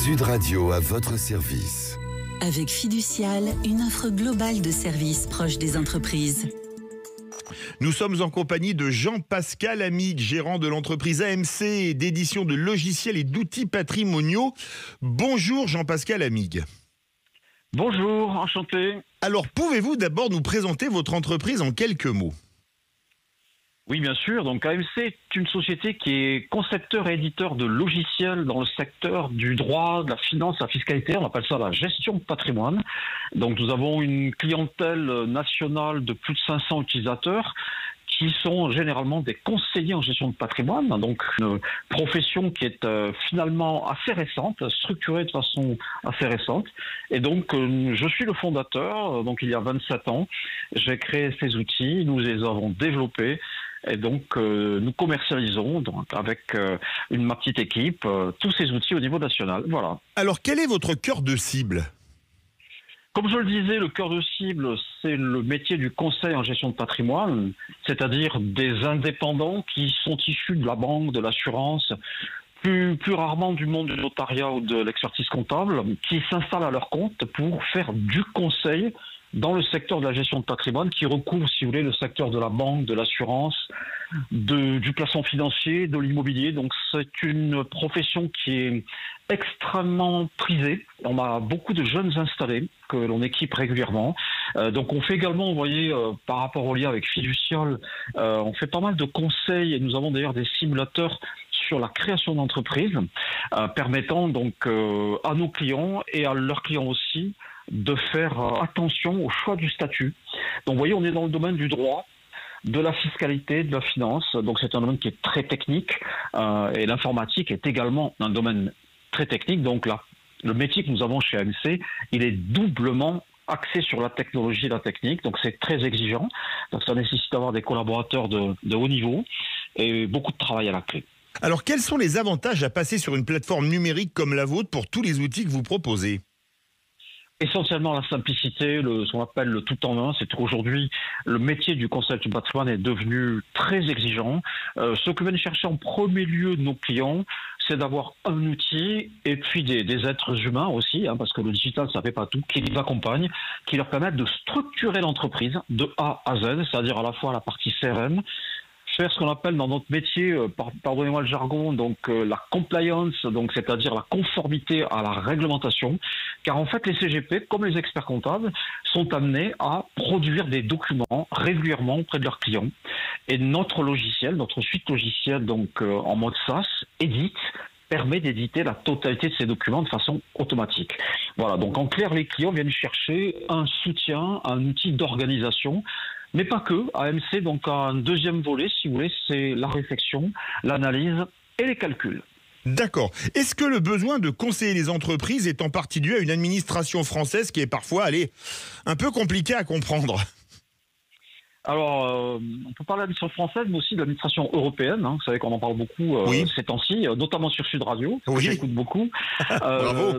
Sud Radio à votre service. Avec Fiducial, une offre globale de services proches des entreprises. Nous sommes en compagnie de Jean-Pascal Amig, gérant de l'entreprise AMC d'édition de logiciels et d'outils patrimoniaux. Bonjour Jean-Pascal Amig. Bonjour, enchanté. Alors, pouvez-vous d'abord nous présenter votre entreprise en quelques mots ? Oui, bien sûr. Donc AMC est une société qui est concepteur et éditeur de logiciels dans le secteur du droit, de la finance, de la fiscalité. On appelle ça la gestion de patrimoine. Donc nous avons une clientèle nationale de plus de 500 utilisateurs qui sont généralement des conseillers en gestion de patrimoine, donc une profession qui est finalement assez récente, structurée de façon assez récente. Et donc, je suis le fondateur, donc il y a 27 ans, j'ai créé ces outils, nous les avons développés, et donc nous commercialisons donc, avec ma petite équipe tous ces outils au niveau national. Voilà. Alors, quel est votre cœur de cible ? Comme je le disais, le cœur de cible, c'est le métier du conseil en gestion de patrimoine, c'est-à-dire des indépendants qui sont issus de la banque, de l'assurance, plus rarement du monde du notariat ou de l'expertise comptable, qui s'installent à leur compte pour faire du conseil dans le secteur de la gestion de patrimoine, qui recouvre, si vous voulez, le secteur de la banque, de l'assurance, du placement financier, de l'immobilier. Donc c'est une profession qui est extrêmement prisée. On a beaucoup de jeunes installés que l'on équipe régulièrement. Donc on fait également, vous voyez, par rapport au lien avec Fiducial, on fait pas mal de conseils et nous avons d'ailleurs des simulateurs sur la création d'entreprises, permettant donc à nos clients et à leurs clients aussi de faire attention au choix du statut. Donc vous voyez, on est dans le domaine du droit, de la fiscalité, de la finance. Donc c'est un domaine qui est très technique et l'informatique est également un domaine très technique. Donc là, le métier que nous avons chez AMC, il est doublement axé sur la technologie et la technique. Donc c'est très exigeant. Donc ça nécessite d'avoir des collaborateurs de haut niveau et beaucoup de travail à la clé. Alors, quels sont les avantages à passer sur une plateforme numérique comme la vôtre pour tous les outils que vous proposez ? Essentiellement la simplicité, ce qu'on appelle le tout en un. C'est qu'aujourd'hui, le métier du conseil du patrimoine est devenu très exigeant. Ce que viennent chercher en premier lieu nos clients, c'est d'avoir un outil et puis des êtres humains aussi, parce que le digital, ça ne fait pas tout, qui les accompagnent, qui leur permettent de structurer l'entreprise de A à Z, c'est-à-dire à la fois la partie CRM, faire ce qu'on appelle dans notre métier, pardonnez-moi le jargon, donc la compliance, donc c'est-à-dire la conformité à la réglementation, car en fait les CGP, comme les experts comptables, sont amenés à produire des documents régulièrement auprès de leurs clients. Et notre logiciel, notre suite logicielle, donc en mode SaaS, permet d'éditer la totalité de ces documents de façon automatique. Voilà, donc en clair, les clients viennent chercher un soutien, un outil d'organisation. Mais pas que. AMC donc a un deuxième volet, si vous voulez, c'est la réflexion, l'analyse et les calculs. D'accord. Est-ce que le besoin de conseiller les entreprises est en partie dû à une administration française qui est parfois, un peu compliquée à comprendre ? Alors, on peut parler de l'administration française, mais aussi de l'administration européenne. Vous savez qu'on en parle beaucoup ces temps-ci, notamment sur Sud Radio, que j'écoute beaucoup.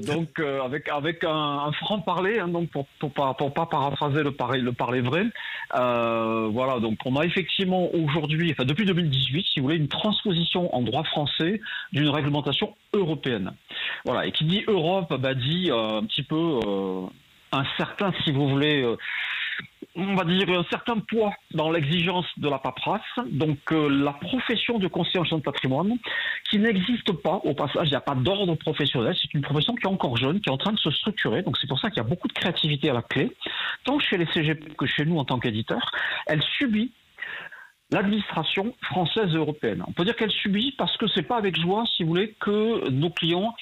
Donc, avec un franc-parler, donc pour pas paraphraser le parler vrai. Voilà, donc on a effectivement aujourd'hui, depuis 2018, si vous voulez, une transposition en droit français d'une réglementation européenne. Voilà, et qui dit Europe, dit un petit peu un certain, si vous voulez, on va dire un certain poids dans l'exigence de la paperasse. Donc la profession de conseiller en gestion de patrimoine, qui n'existe pas, au passage, il n'y a pas d'ordre professionnel, c'est une profession qui est encore jeune, qui est en train de se structurer. Donc c'est pour ça qu'il y a beaucoup de créativité à la clé, tant chez les CGP que chez nous en tant qu'éditeurs. Elle subit l'administration française et européenne. On peut dire qu'elle subit parce que c'est pas avec joie, si vous voulez, que nos clients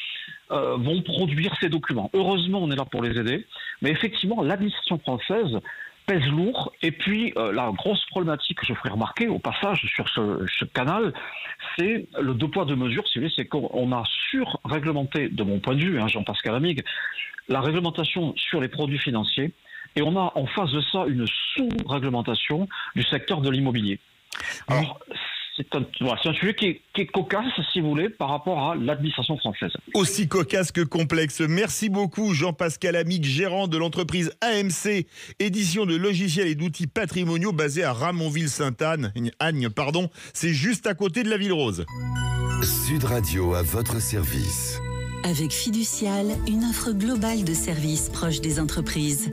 vont produire ces documents. Heureusement, on est là pour les aider, mais effectivement, l'administration française pèse lourd. Et puis, la grosse problématique que je ferai remarquer au passage sur ce canal, c'est le deux poids deux mesures, si vous voulez, c'est qu'on a sur-réglementé, de mon point de vue, Jean-Pascal Amig, la réglementation sur les produits financiers, et on a en face de ça une sous-réglementation du secteur de l'immobilier. Alors, c'est un sujet qui est cocasse, si vous voulez, par rapport à l'administration française. Aussi cocasse que complexe. Merci beaucoup Jean-Pascal Amig, gérant de l'entreprise AMC, édition de logiciels et d'outils patrimoniaux basée à Ramonville-Sainte-Anne. C'est juste à côté de la Ville Rose. Sud Radio à votre service. Avec Fiducial, une offre globale de services proche des entreprises.